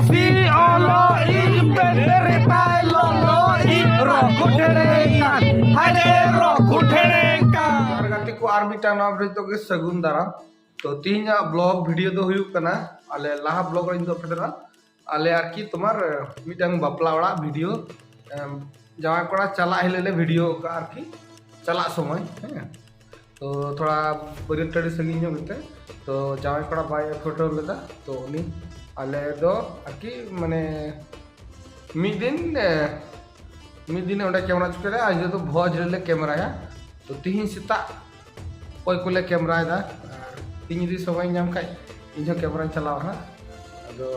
si olo ing penderetai lolo ing roku derekan hade roku derekan गति को are मिटा ना तो के सगुन दारा तो तीन ब्लॉग वीडियो तो हुई कना आले लाहा ब्लॉग इन दो फेडरा आले आर की तुम्हार मिटांग बापला वाला वीडियो जवाई कोड़ा चला हेले वीडियो का आर की चला समय तो थोड़ा बरियत टड़ी संगीन जो मिलते तो जवाई कोड़ा बाय फोटो लेदा तो उनी आले दो आर की माने मिद दिन ओंडे कैमरा चुके आज तो भोज ले कैमरा या तो तीन सीता कोई को ले कैमरा दा तीन दी समय नाम खाय इन कैमरा चलाव हा अदो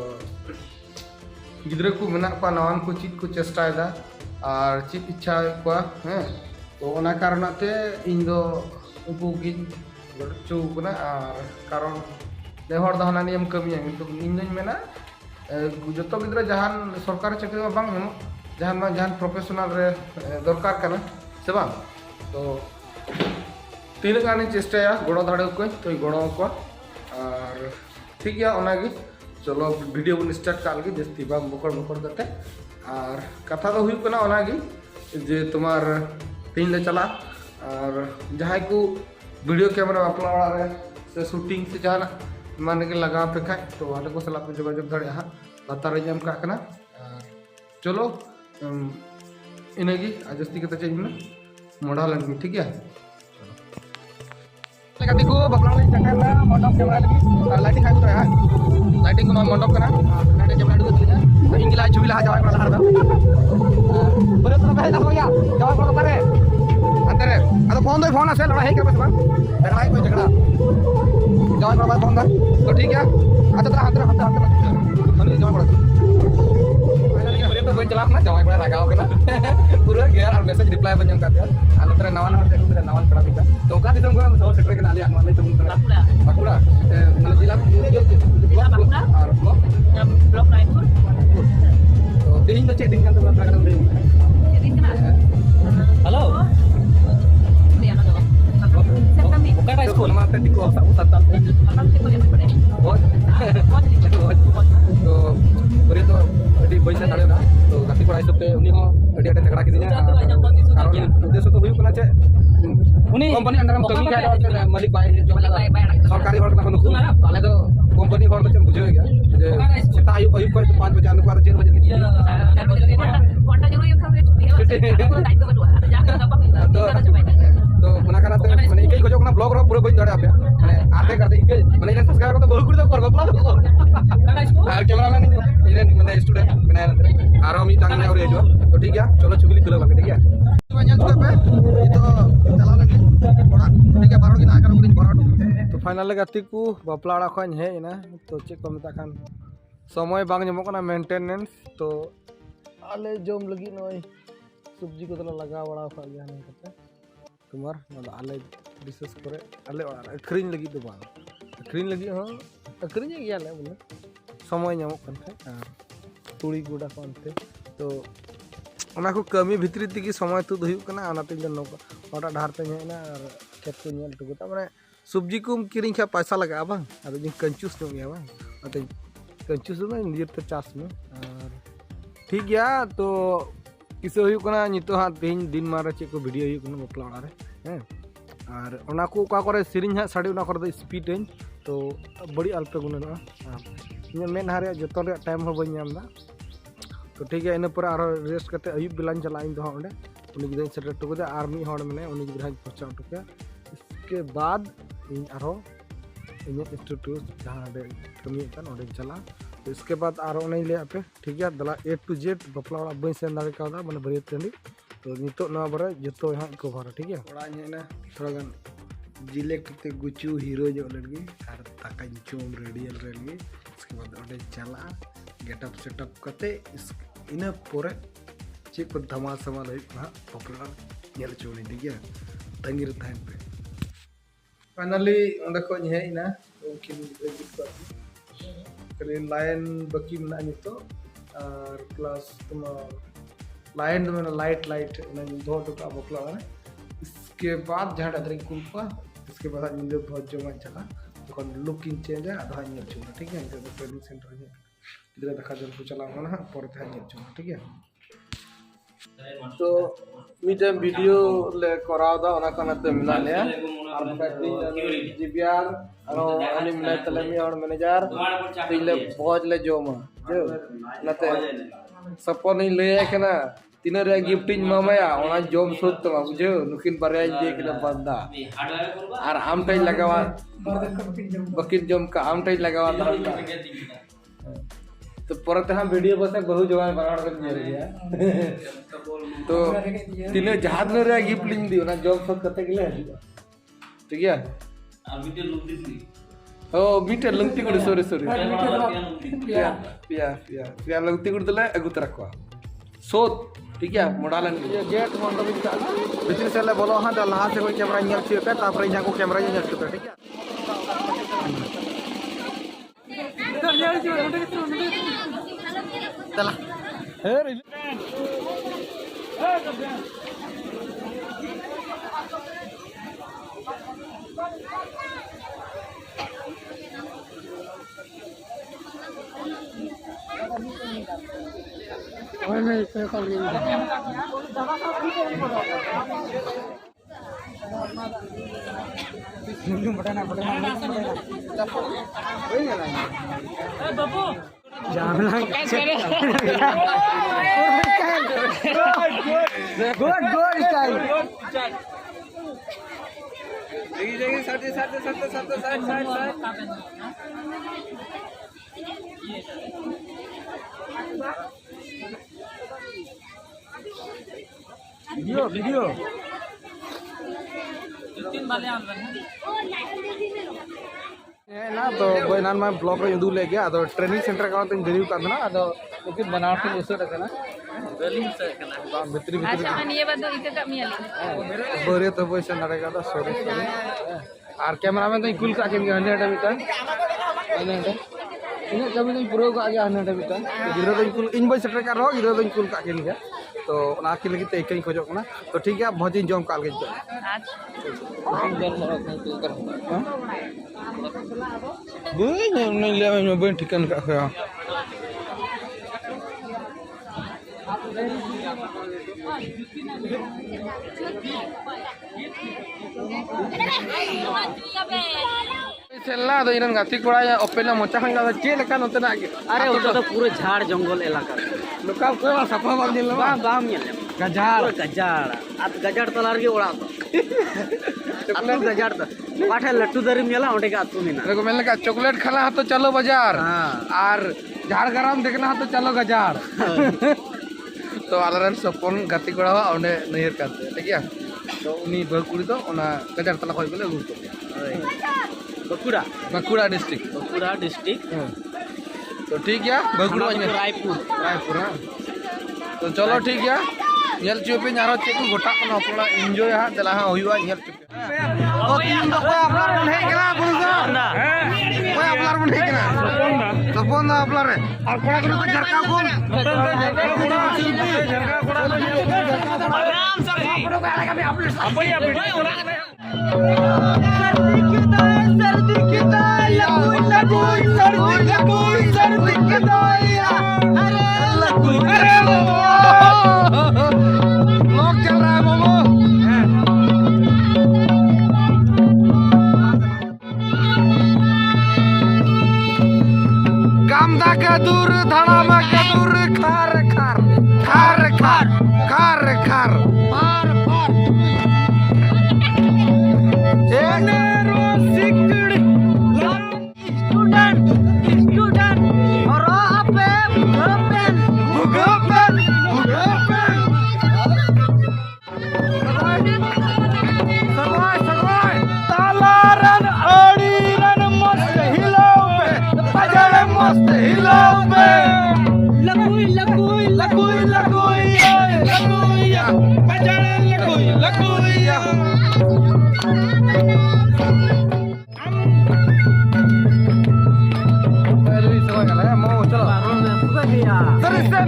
गिद्रे को मेना को नवान को चीज को चेष्टा दा और चीज इच्छा को हैं तो ओना कारणते इन दो उनको की चुकना और कारण ने हर दहना नियम कमी तो इन दिन मेना जतो गिद्रे जहान सरकार चाकरी में बांग जहान प्रोफेशनल रे दरकार करना से बांग तो तीन गाने चेष्टा गड़ो दाड़े को तो गड़ो को और ठीक है ओनागी चलो वीडियो बन स्टार्ट कर लगे जस्ती बाम बकड़ बकड़ करते और कथा तो हुई कना ओनागी जे तुम्हार तीन ले चला और जहां को वीडियो कैमरा अपना वाला रे से शूटिंग से जाना मान के लगा पे खाय तो वाले को सलाह पे जोगाजोग दाड़े हा लतार जम का कना चलो इनेगी जस्ती कते चाहिए मोड़ा लगी ठीक है कति को बकला ले चकला मंडप कैमरा लगी लाइटिंग खाइ रहा लाइटिंग को मंडप कना नाटे कैमरा दु दिला इंगिला जुबिला जावा वाला हरदा बरे तो भाई हो गया जावा को पारे अंदर अद फोन से लड़ा है के बस झगड़ा कोई झगड़ा जावा को फोन दा तो ठीक है अच्छा तरह अंदर हम जावा को तो कोई चला ना जावा को लगाओ के ना पूरा गेर और मैसेज रिप्लाई बन जाता है आलो तरह नवान हर जगह तेरा नवान पड़ा दिखा तो का दिसम को सब सेक्टर के नाले आनवाले तुम बाकुड़ा मतलब जिला बाकुड़ा और ब्लॉक रायपुर तो दिन तो चेटिंग kan तुम प्रकार दे चेटिंग कना hello bukan high school nama tadi ko usat तो बरे तो अभी पैसा दाड़े ना तो गाती कोड़ा हिसाब ते उनी हो अडी अडी झगड़ा किदिया कारण उद्देश्य तो हुई कना चे उनी कंपनी अंडर में कमी खाय मालिक बाय सरकारी हर ना नुकु आले तो कंपनी हर तो बुझे गया जे सेता आयु आयु को 5 बजे आने को 4 बजे कोटा जरूर ये खबरे छुट्टी है दायित्व बटुआ जाकर दापा तो मना कराते माने इकई खोजो ना ब्लॉग रो पूरा बन दाड़े आपे माने आते करते इकई माने इने सब्सक्राइब तो बहुत कुछ कर गपला कैमरामैन इने माने स्टूडेंट माने आरो मी टांगने और जो तो ठीक है चलो चुगली तुला बाकी ठीक है बanyal juga पे itu चला लगे बड़ा ठीक है बारो दिन आकर उदिन बड़ा तो फाइनल गाती को बापला अड़ा खन हे ना तो चेक को मता खान समय बांग जमो कना मेंटेनेंस तो आले जोम लगी नय सब्जी को तो लगा बड़ा खा गया नहीं करते तुम्हार आले विशेष करे आले अखरीन लगी तो बांग अखरीन लगी हां अखरीन गया ले बोले समय नामो कन तुड़ी गुड़ा कोनते तो ओना को कमी भितरी तिगी समय तुद हुई कना ओनाते जनो ओटा डाहर पे हेना और खेत को नेल टुगुता माने सब्जी को किरिंग खा पैसा लगा बांग आदो जिन कंजूस नो गया बांग अते कंजूस में निजे तो चास में और ठीक गया तो किसे हुई कना नितो हा दिन मारे चे को वीडियो हुई कना बपला ओड़ा रे हैं और ओना को का करे सिरिंग हा साड़ी ओना करे स्पीड रेंज तो बड़ी अल्प गुणना इन मेन हारे जतो रे टाइम हो बन नामदा तो ठीक है इन पर आरो रेस्ट करते अयुब बेलान चला इन दो ओंडे उनी गिदन सेटर टुको दे आर्मी होड़ मने उनी गिदरा पहुंचा टुके इसके बाद इन आरो इन इंस्टीट्यूट जहां दे कमी कन ओंडे चला तो इसके बाद आरो नहीं ले आपे ठीक है दला A to Z बपला वाला बई सेन दावे कादा माने बरियत टंडी तो नितो ना बरे जतो यहां कवर ठीक है ओड़ा नेना थोड़ा गन जिलेक्ट ते गुचू हीरो जो लगी और ताका चोम रेडियल रेली इसके बाद ओंडे चला गेटअप सेटअप करते इन पोरे चे को धमाल समाल ना पॉपुलर नेल चोनी ठीक है तंगीर टाइम पे फाइनली ओंडे को हे इना उनकी एडिट कर करी लाइन बकी मना नितो और प्लस तुम लाइन में लाइट इन दो तो का बकला इसके बाद जहां अदर कुलपा इसके बाद इन बहुत जमा चला तो लुकिंग चेंज है आधा ठीक है ट्रेनिंग सेंटर गिद्रा दाका जम को चला ना पर थे ᱧᱮᱞ ᱪᱚ ठीक है तो मीडियम वीडियो ले कराव दा ओना काना ते मिला ले और बैटरी जीबीआर और अनि मिला तलेमी और मैनेजर तिले बहुत ले जोमा जो नते सपो नहीं ले केना तीन रे गिफ्टिंग मामाया ओना जोम सुत तमा बुझो नुकिन बारे दे केला बंदा और आम टाइ लगावा बकिन जोम का आम टाइ लगावा तरफ तो परते हम वीडियो बस बहु जवान बनाड़ कर मिल गया तो तीने जहाज में रे गिफ्ट लिंग दी ना जॉब सब करते के लिए ठीक है ओ बीटे लंगती गुड़ सॉरी पिया लंगती गुड़ दले अगु तरकवा सोत ठीक है मॉडल ये गेट मंडप भीतर से ले बोलो हां लहा से कोई कैमरा ᱧᱮᱞ ᱪᱚ पे तापर यहां को कैमरा ᱧᱮᱞ ᱪᱚ पे ठीक है चला गुड स्टाइल देखिए साइड वीडियो ना तो बहनान में ब्लॉग रे उदू ले गया तो ट्रेनिंग सेंटर का तो देरी का ना तो लेकिन बनावट के उसे रखना भीतरी बरे तो पैसा नरेगा तो सॉरी और कैमरामैन तो कुल का केन 100 मीटर इन कभी तो पूरा का गया 100 मीटर गिरा तो कुल इन बय सेटर का रो गिरा तो कुल का केन गया तो ना के लगी ते कहीं खोजो ना तो ठीक है भोजी जम काल के नहीं ले मैं बन ठिकान का है चलना तो इरन गाती कोड़ा या ओपेला मोचा खन का के लेका नतना अरे उधर तो पूरे झाड़ जंगल इलाका लोका कोई सफा बाम दिल बाम बाम ये गजार गजाड़ अब गजाड़ तलार के उड़ा तो चॉकलेट गजाड़ तो पाठे लट्टू दरी मेला ओंडे का तू मिना देखो मैंने कहा चॉकलेट खाना है तो चलो बाजार और झाड़ गरम देखना है तो चलो गजार तो आलरन सपन गाती कोड़ा ओंडे नहर करते ठीक है तो उनी बकुड़ी तो ओना गजार तला खोय बोले गुड बकुड़ा डिस्ट्रिक्ट तो ठीक है बकुड़ा रायपुर हाँ तो चलो ठीक है ñel cupe nyaro cek gotak kono apla enjoy ha dela ha hoyua ñel cupe o tin do koy aplar mon hei kena bulsa koy aplar mon hei kena sopon da aplar re ar koda kono to jarka kon आराम से आपरो गाला का भी upload अपया video होना सर्दी की दाल सर्दी की दाल अरे ब्लॉग चल रहा है मोमो कामदा का दूर धड़ामा का दूर खार खार खार खार खार खार पार पार एनेरो सिकड़ी स्टूडेंट और आपे भगपेन सगवाय तालारन अड़ीरन मस्त हिलावे बजड़ मस्त हिलावे लगुई लगुइया बजड़ लगुइया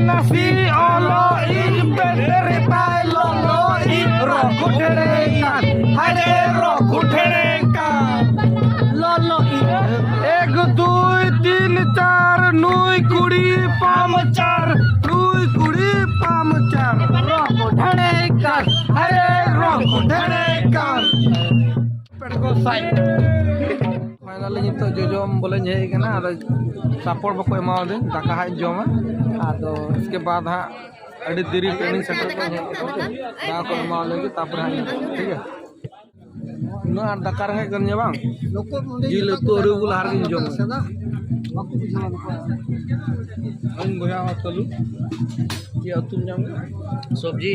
nasi olo bener tai lolo roku dherekan hare roku dherekan lolo 1 2 3 4 9 20 finally नितो जोजोम बोले हेज कना आदो सपोर्ट बको एमा दे दाका हाय जोमा आदो इसके बाद हाँ अड़ी देरी ट्रेनिंग सेंटर को हेज दा को एमा लेगे तापर हाय ठीक है ना आर दाका रहे करने बांग जिल तो रुगुल हार गिन जोम अन बोया तलु ये तुम जाम सब्जी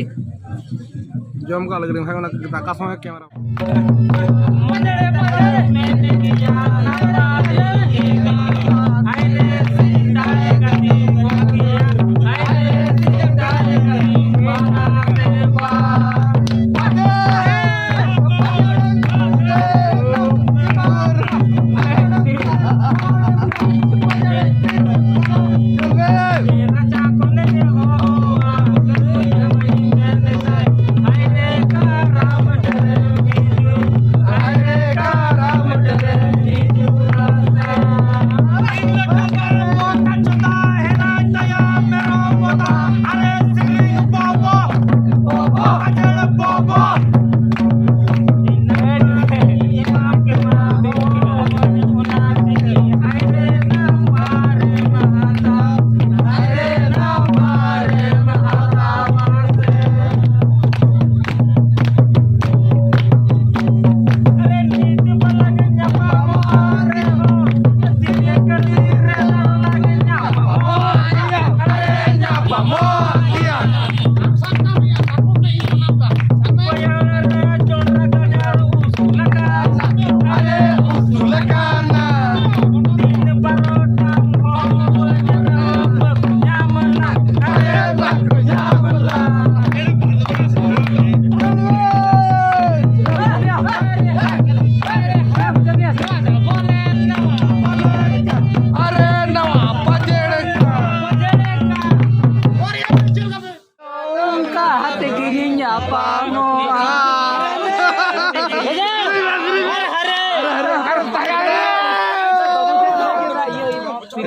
जोम का लग रही है दाका समय कैमरा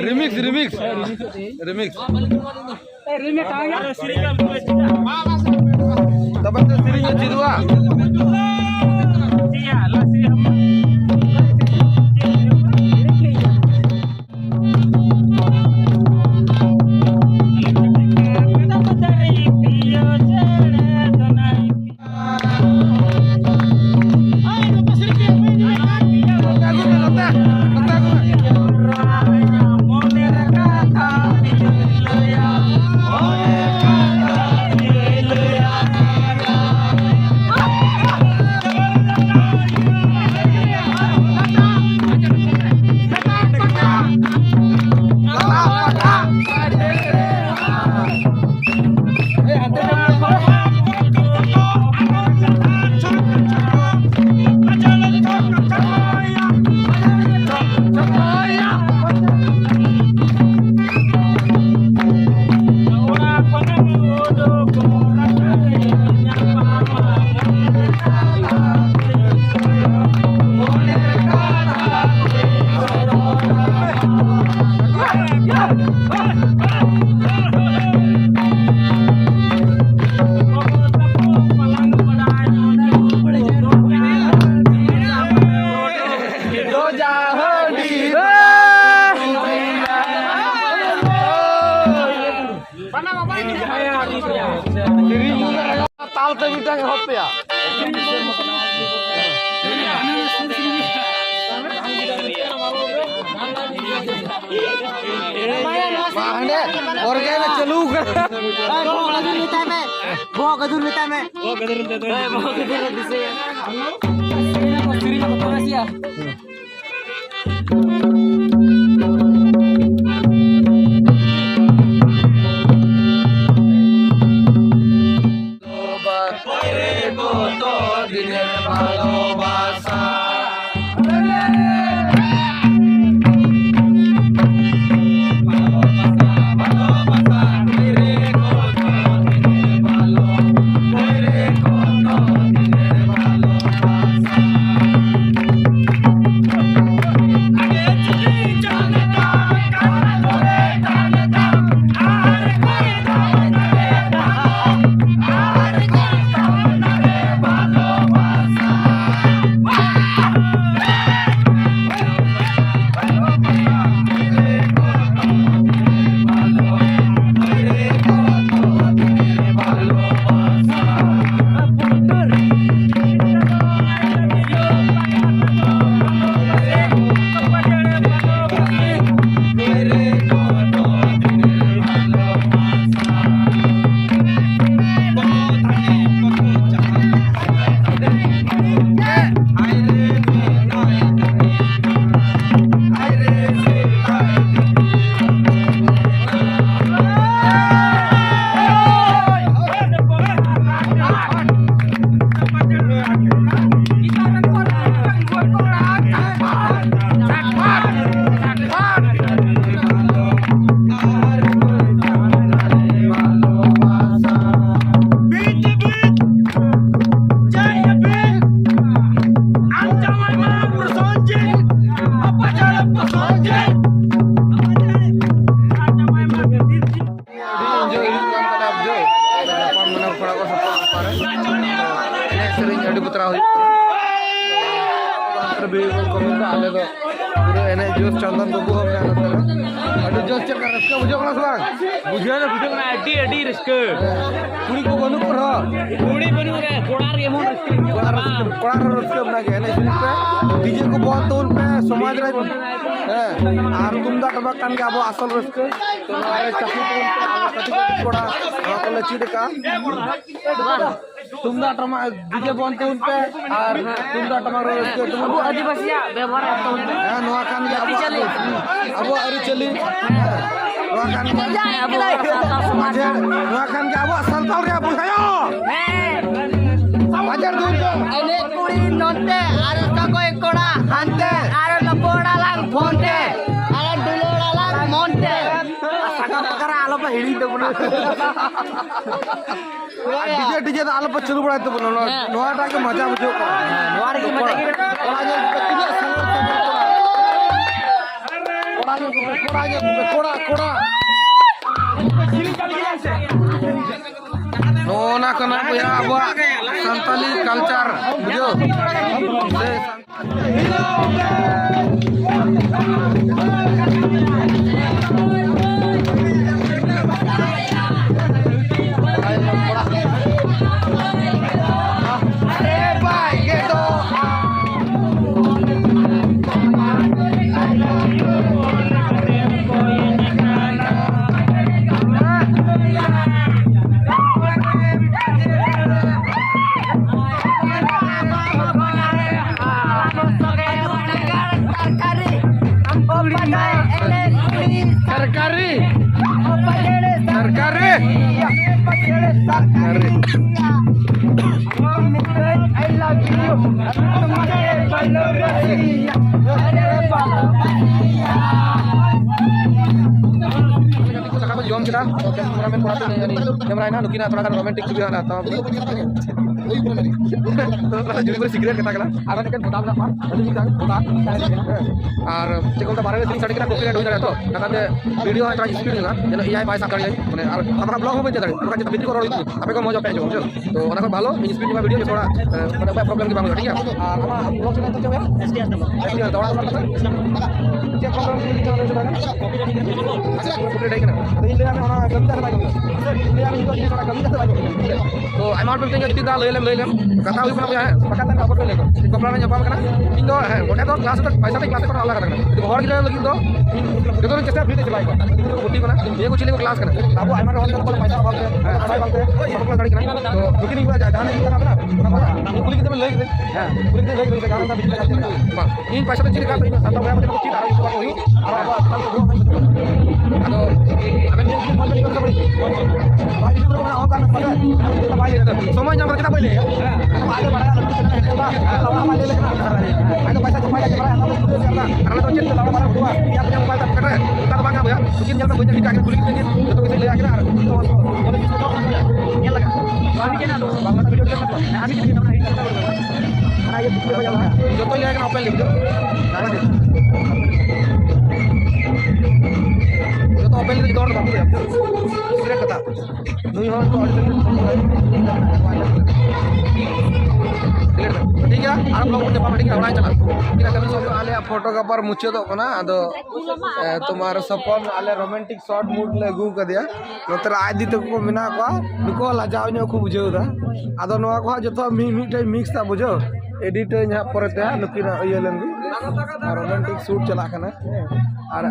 रिमिक्स रिमिक्स रिमिक्स तब तो सिरिंग चिरुआ ताल ते बिटा के होपया माने और के चलू कर वो गदुर लेता मैं दिसे एने जोश चंदन बाबू हम जोश चल रस्का बुझो बुझे ना अड्डी रिस्क कुड़ी को बनू पर कुड़ी बनू रे कोड़ार के मोन रिस्क कोड़ा रस्का बना के एने पे डीजे को बहुत तोल पे समाज रे आर तुमदा टबक कान के अब असल रस्का तो नारे चकू पे कति कोड़ा कोले चीड का तुमदा टमा डीजे बन तोल पे और तुमदा टमा रस्का तुम आदिवासिया व्यवहार तो नोआ कान के अब अरि चली नोआ कान के अब समाज नोआ कान के अब संताल रे बुझायो बाजार दूर एने कुड़ी नोते आर का कोई कोड़ा हांते आर लपोड़ा लाग फोनते आर दुलोड़ा लाग मोनते सका पकरा आलो पे हिड़ी तो बना डीजे डीजे आलो पे चलू बड़ा तो बनो नोआ टा के मजा बुझो नोआ के मजा के कोड़ा नोना कना भैया अब संताली कल्चर बुझो जोम kita kameramen pura kamera ina lukina थोड़ा रोमांटिक भी आना था तो जुड़ी पर सिगरेट कता कला आराने kan botak apa ada juga botak আর চেকলটা বারে দিন সাড়ে কিনা কপিরাইট হই যায় তো নাকাতে ভিডিও হয় ট্রাই স্পিড না যেন এআই পাই সাকার যায় মানে আর আমরা ব্লগ হবে যেটা ওরা যেটা ভিডিও করা হইতো আপনি কো মজা পেয়ে যাবেন তো অনেক ভালো এই স্পিড বা ভিডিও थोड़ा মানে প্রবলেম কি বাংলা ঠিক আছে আর আমরা ব্লগ চ্যানেল তো হবে এসডিআর দাও আমরা যে প্রবলেম কি চ্যানেল আছে কপিরাইট না तो इंडिया में होना कम ज्यादा बाइक इंडिया में तो थोड़ा कम ज्यादा बाइक तो अमाउंट पे टिंग कितना ले लेम कथा हुई बना है पकाता ना फोटो लेको कपड़ा में जपाम करना इन दो है गोटे तो क्लास तक पैसा तक क्लास करना अलग करना तो और कितना लगी तो तो चेष्टा फ्री दे बाइक को बुटी को ना ये को चले को क्लास करना अब हमारे होल को पैसा बात है भाई बात है फोटो गाड़ी करना तो रुकी नहीं हुआ जाने नहीं करना ना पुलिस के ले गए हां पुलिस ले गए कारण था बिजली का इन पैसा तो चले का तो साथ में मुझे चीज आ रही है हुई तो अबे समय जब kita boleh ada barang ada पैसा cuma ya karena तो check lawan barang dua dia punya mobile tak keren kita bangga ya mungkin jalan banyak dikagak kulit ini itu bisa lihat akhirnya boleh disebut ya lagi kami kena do banget video kita kami kita mana ini karena ya video banyak joto lihat kan apa yang gitu joto apa yang gitu orang bagus ya kira kata नुई हो तो ठीक है आप लोग मुझे पापा ठीक है चला ठीक है कभी सब आले फोटोग्राफर मुझे तो ना अदो तुम्हारा सपन आले रोमांटिक शॉट मूड ले गु कर दिया नतर आज दी तक को मिना को नुको लाजाव ने को बुझो दा अदो नवा को जतो मी टाइम मिक्स ता बुझो एडिट यहाँ परते नुकिना इयलन भी रोमांटिक शूट चला कना और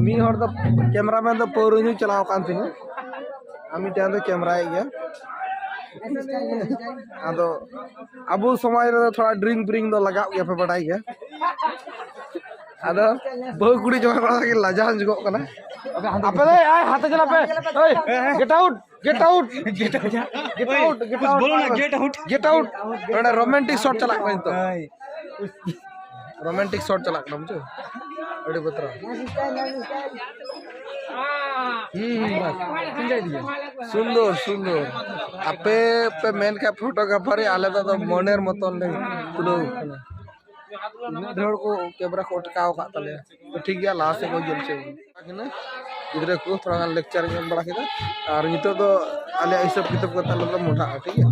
मी हर द कैमरामैन द पौरनी चलाव कान थिन आमी टाइम द कैमरा है अदो अब समय रे थोड़ा ड्रिंक ब्रिंग दो लगा गया पे बटाई गया अदो बहु कुड़ी जमा करा के लाजान जुगो कना आपे ले आय हाथ चला पे ओए get out get out get out get out get out बोलो ना गेट आउट गेट आउट एड़ा रोमांटिक शॉट चला के तो रोमांटिक शॉट चला के मुझे एड़ी बतरा सुंदर सुंदर आपे पे मेन का फोटोग्राफर आले तो मनेर मतन ले तुलो इन ढेर को कैमरा को अटकाव का तले तो ठीक गया लास्ट से को जल छे गिद्रे को थोड़ा गान लेक्चर एम बड़ा केदा और नितो तो आले हिसाब किताब को तले मोटा ठीक है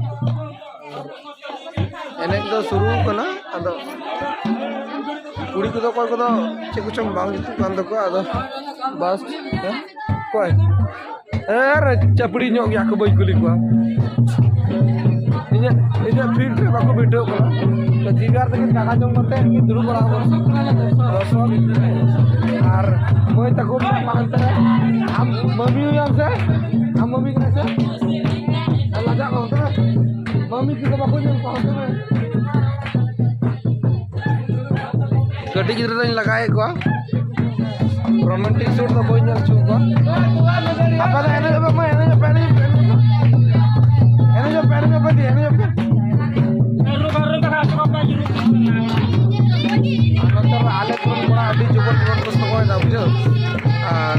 एने तो शुरू कना अदो कुड़ी को कोई को चे कुछ बांग जितु कान दको अदो बस कोई चपड़ी ᱧᱚᱜ गया को बई कुली को इने फिर पे बाको वीडियो को तो जीगार तक दाका जम करते दुरु बड़ा हो दर्शक और कोई तको मानते हम मम्मी यहां से हम मम्मी के से लगा होता है मम्मी की तो बाको जम पहुंचते हैं कटी गिद्रा लगाए को रोमांटिक शूट तो कोई नहीं छुको apa dah ini apa main ini apa ini apa dia ini apa नंतर आले पण बड़ा अभी जबरदस्त कोई ना बुझो और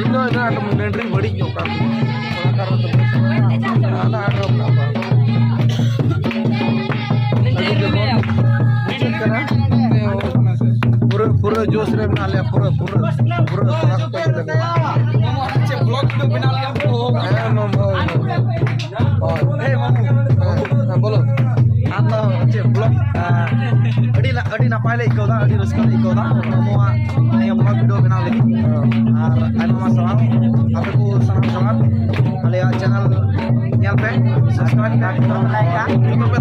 इनो ना मेंटरी बड़ी जोका थोड़ा कारण तो आना आरो पूरा पूरा जोश रे बना लिया पूरा ब्लॉग तो बना लिया बोलो आप तो अच्छे ब्लॉग अड़ी नापाय ले इकोदा अड़ी रस्का ले इकोदा मोआ नया ब्लॉग वीडियो बना लेगी और आइमा सलाम आपको सलाम Alia channel nyal pe subscribe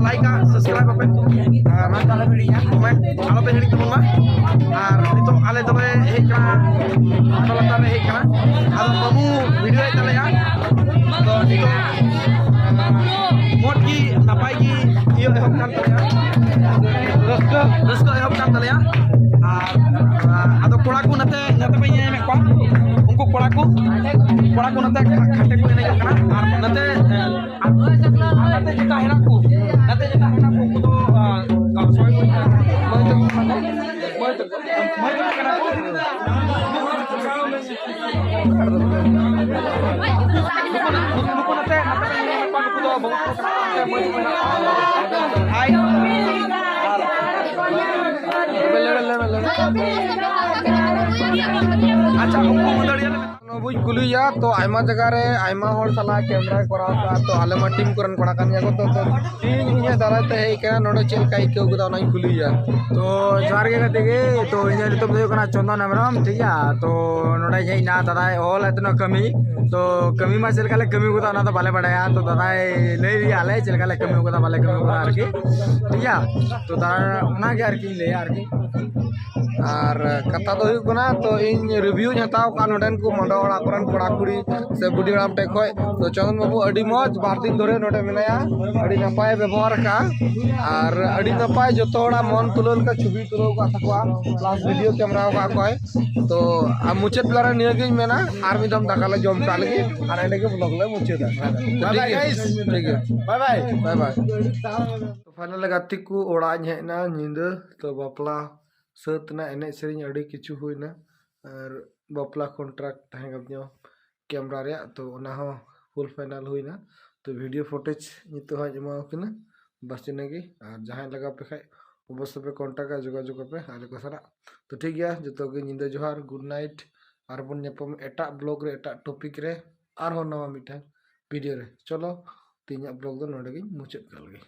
like subscribe pe na kala video comment alo pe hidi tumma ar nito ale tobe hej kana atolata re hej kana ado babu video ay tala ya to nito mod ki napai ki iyo ehok kan tala ya raska ehok kan tala ya ado kora ko nate pe nyame ko unko kora ko nate khate ko enaj kana ar nate nate jeta hena ko to ka soy ko mai to kana ko nuko nate pa ko to bahut hai अच्छा हमको मुदड़िया बुझ कुलिया तो आयमा जगह रे आयमा होड़ सला camera कराव का तो आले मा टीम करन पड़ा कान या को तो इन इया दाराय ते हे केना नोडे चेल काई के गुदा ना कुलिया तो जोहार के गते गे तो इने तो बुझो कना चंदन हेमरम ठीक है तो नोडे जई ना दादाय ऑल एतनो कमी तो कमी मा चेल काले कमी गुदा ना तो बाले बड़ाया तो दादाय ले लिया आले चेल काले कमी गुदा बाले कमी गुदा आरकी ठीक है तो दादा ना के आरकी ले आरकी और कथा तो हुई तो इन रिव्यू हताव का नोडेन को मंडा ओड़ा करन कोड़ा कुड़ी से बुढ़ी हड़ाम टे खय तो चंदन बाबू अड़ी मौज बार दिन धरे नोडे मिनाया अड़ी नपाय व्यवहार का और अड़ी नपाय जतो ओड़ा मन तुलन का छवि तुलो का थकवा प्लस वीडियो कैमरा का कय तो आ मुचेत लारा नियगे मेना आर मिदम दाकाले जम का लगी और एने के ब्लॉग ले मुचेत बाय बाय गाइस ठीक है बाय बाय तो फाइनल गाती को ओड़ा हेना निंद तो बापला सतना एने सेरिंग अड़ी किछु हुईना और बापला कॉन्ट्रैक्ट तहगबनियो कैमरा रे तो ओना हो फुल फाइनल हुईना तो वीडियो फुटेज नितो हा जमा किना बस इनेगी और जहां लगा पे खाय अवश्य पे कॉन्टैक्ट जोगाजोग पे आले को सारा तो ठीक गया जतो के निंदा जोहार गुड नाइट और बन नेपम एटा ब्लॉग रे एटा टॉपिक रे और हो नवा मिठा वीडियो रे चलो तीन ब्लॉग दो नोडे मुचाद कल गई।